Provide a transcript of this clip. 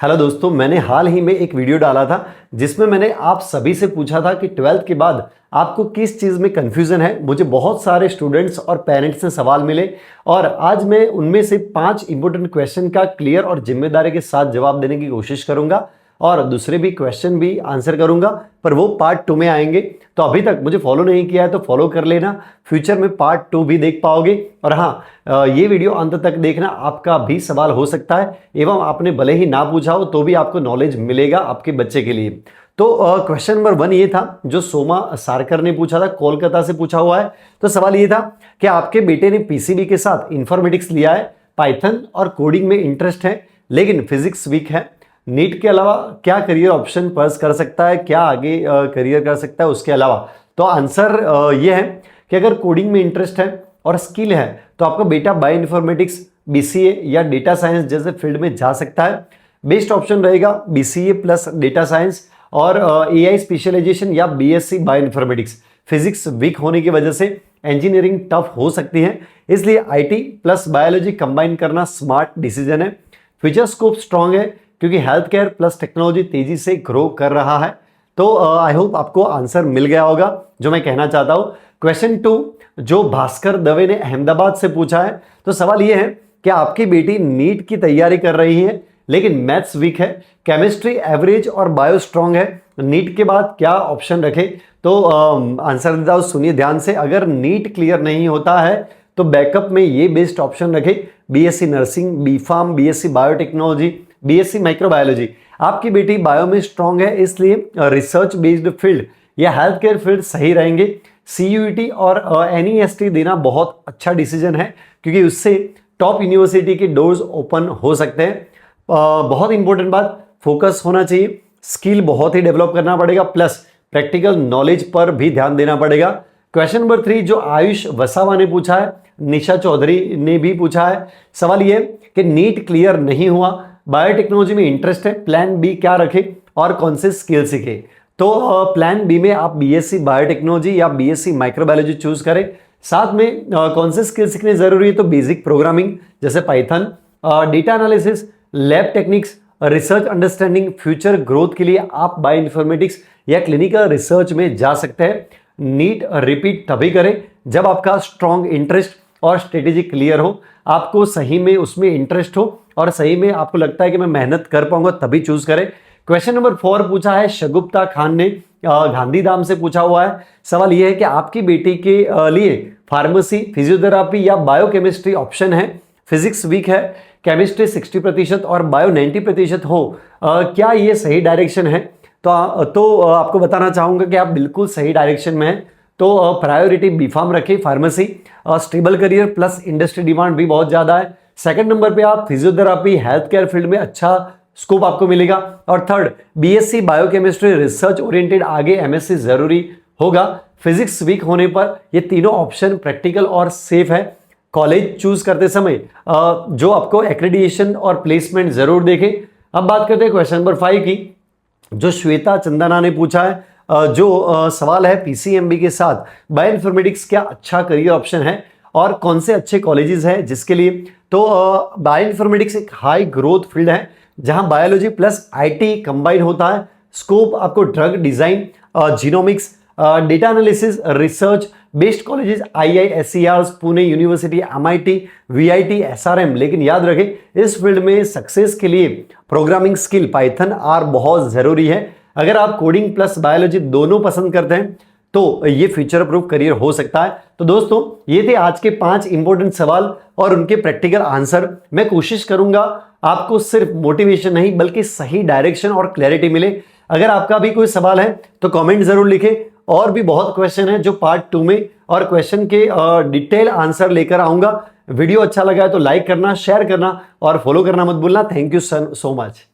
Hello दोस्तों, मैंने हाल ही में एक वीडियो डाला था जिसमें मैंने आप सभी से पूछा था कि 12th के बाद आपको किस चीज़ में कन्फ्यूज़न है। मुझे बहुत सारे स्टूडेंट्स और पेरेंट्स से सवाल मिले और आज मैं उनमें से 5 इंपॉर्टेंट क्वेश्चन का क्लियर और जिम्मेदारी के साथ जवाब देने की कोशिश करूंगा और दूसरे भी क्वेश्चन भी आंसर करूंगा, पर वो पार्ट 2 में आएंगे। तो अभी तक मुझे फॉलो नहीं किया है तो फॉलो कर लेना, फ्यूचर में पार्ट 2 भी देख पाओगे। और हाँ, ये वीडियो अंत तक देखना, आपका भी सवाल हो सकता है एवं आपने भले ही ना पूछा हो तो भी आपको नॉलेज मिलेगा आपके बच्चे के लिए। तो क्वेश्चन नंबर 1 ये था जो सोमा सारकर ने पूछा था, कोलकाता से पूछा हुआ है। तो सवाल ये था कि आपके बेटे ने पीसीबी के साथ इंफॉर्मेटिक्स लिया है, पाइथन और कोडिंग में इंटरेस्ट है लेकिन फिजिक्स वीक है। नीट के अलावा क्या करियर ऑप्शन पर्स कर सकता है, क्या आगे करियर कर सकता है उसके अलावा? तो आंसर ये है कि अगर कोडिंग में इंटरेस्ट है और स्किल है तो आपका बेटा बायो इन्फॉर्मेटिक्स, बीसीए या डेटा साइंस जैसे फील्ड में जा सकता है। बेस्ट ऑप्शन रहेगा बीसीए प्लस डेटा साइंस और एआई स्पेशलाइजेशन या BSc bioinformatics. Physics weak होने की वजह से इंजीनियरिंग टफ हो सकती है, इसलिए आईटी प्लस बायोलॉजी कंबाइन करना स्मार्ट डिसीजन है। फ्यूचर स्कोप स्ट्रांग है क्योंकि हेल्थ केयर प्लस टेक्नोलॉजी तेजी से ग्रो कर रहा है। तो आई होप आपको आंसर मिल गया होगा जो मैं कहना चाहता हूं। क्वेश्चन 2 जो भास्कर दवे ने अहमदाबाद से पूछा है, तो सवाल यह है कि आपकी बेटी नीट की तैयारी कर रही है लेकिन मैथ्स वीक है, केमिस्ट्री एवरेज और बायो स्ट्रांग है, नीट के बाद क्या ऑप्शन रखे? तो आंसर देता हूं, सुनिए ध्यान से। अगर नीट क्लियर नहीं होता है तो बैकअप में ये बेस्ट ऑप्शन रखे, BSc nursing, B pharm, BSc biotechnology, BSc microbiology. आपकी बेटी बायो में स्ट्रांग है इसलिए रिसर्च बेस्ड फील्ड या हेल्थ केयर फील्ड सही रहेंगे। सीयूईटी और एनईएसटी देना बहुत अच्छा डिसीजन है क्योंकि उससे टॉप यूनिवर्सिटी के डोर्स ओपन हो सकते हैं। बहुत इंपॉर्टेंट बात, फोकस होना चाहिए, स्किल बहुत ही डेवलप करना पड़ेगा, प्लस प्रैक्टिकल नॉलेज पर भी ध्यान देना पड़ेगा। क्वेश्चन नंबर 3 जो आयुष वसावा ने पूछा है, निशा चौधरी ने भी पूछा है। सवाल ये कि नीट क्लियर नहीं हुआ, बायोटेक्नोलॉजी में इंटरेस्ट है, प्लान बी क्या रखे और कौन से स्किल सीखे? तो प्लान बी में आप बीएससी बायोटेक्नोलॉजी या बीएससी माइक्रोबायोलॉजी चूज करें। साथ में कौन से स्किल सीखने जरूरी है? तो बेसिक प्रोग्रामिंग जैसे Python, data analysis, lab techniques, research understanding. Future growth के लिए आप बायो इन्फॉर्मेटिक्स या क्लिनिकल रिसर्च में जा सकते हैं। नीट रिपीट तभी करें जब आपका स्ट्रॉन्ग इंटरेस्ट और स्ट्रेटेजी क्लियर हो, आपको सही में उसमें इंटरेस्ट हो और सही में आपको लगता है कि मैं मेहनत कर पाऊंगा, तभी चूज करें। क्वेश्चन नंबर 4 पूछा है शगुप्ता खान ने, गांधीधाम से पूछा हुआ है। सवाल यह है कि आपकी बेटी के लिए फार्मेसी, फिजियोथेरापी या बायोकेमिस्ट्री ऑप्शन है। फिजिक्स वीक है, केमिस्ट्री 60% और बायो 90% हो, क्या ये सही डायरेक्शन है? तो आपको बताना चाहूंगा कि आप बिल्कुल सही डायरेक्शन में हैं। तो प्रायोरिटी बी फार्म रखें, pharmacy stable career plus industry demand भी बहुत ज्यादा है। सेकंड नंबर पे आप फिजियोथेरापी, हेल्थ केयर फील्ड में अच्छा स्कोप आपको मिलेगा। और third BSc biochemistry, research oriented आगे एमएससी जरूरी होगा। फिजिक्स वीक होने पर ये तीनों ऑप्शन प्रैक्टिकल और सेफ है। कॉलेज चूज करते समय जो आपको एक्रेडिटेशन और प्लेसमेंट जरूर देखें। अब बात करते हैं क्वेश्चन नंबर 5 की जो श्वेता चंदना ने पूछा है। जो सवाल है पीसीएमबी के साथ बायो इन्फॉर्मेटिक्स क्या अच्छा करियर ऑप्शन है और कौन से अच्छे कॉलेजेस हैं जिसके लिए? तो बायो इन्फॉर्मेटिक्स एक हाई ग्रोथ फील्ड है जहां बायोलॉजी प्लस आईटी कंबाइन होता है। स्कोप आपको drug design, genomics, data analysis, research based colleges IISER, Pune university, MIT, VIT, SRM. लेकिन याद रखें इस फील्ड में सक्सेस के लिए प्रोग्रामिंग स्किल पाइथन आर बहुत जरूरी है। अगर आप कोडिंग प्लस बायोलॉजी दोनों पसंद करते हैं तो ये फ्यूचर प्रूफ करियर हो सकता है। तो दोस्तों ये थे आज के 5 इंपॉर्टेंट सवाल और उनके प्रैक्टिकल आंसर। मैं कोशिश करूंगा आपको सिर्फ मोटिवेशन नहीं बल्कि सही डायरेक्शन और क्लैरिटी मिले। अगर आपका भी कोई सवाल है तो कमेंट जरूर लिखें। और भी बहुत क्वेश्चन है जो पार्ट 2 में और क्वेश्चन के डिटेल आंसर लेकर आऊंगा। वीडियो अच्छा लगा है तो लाइक करना, शेयर करना और फॉलो करना मत भूलना। Thank you so much.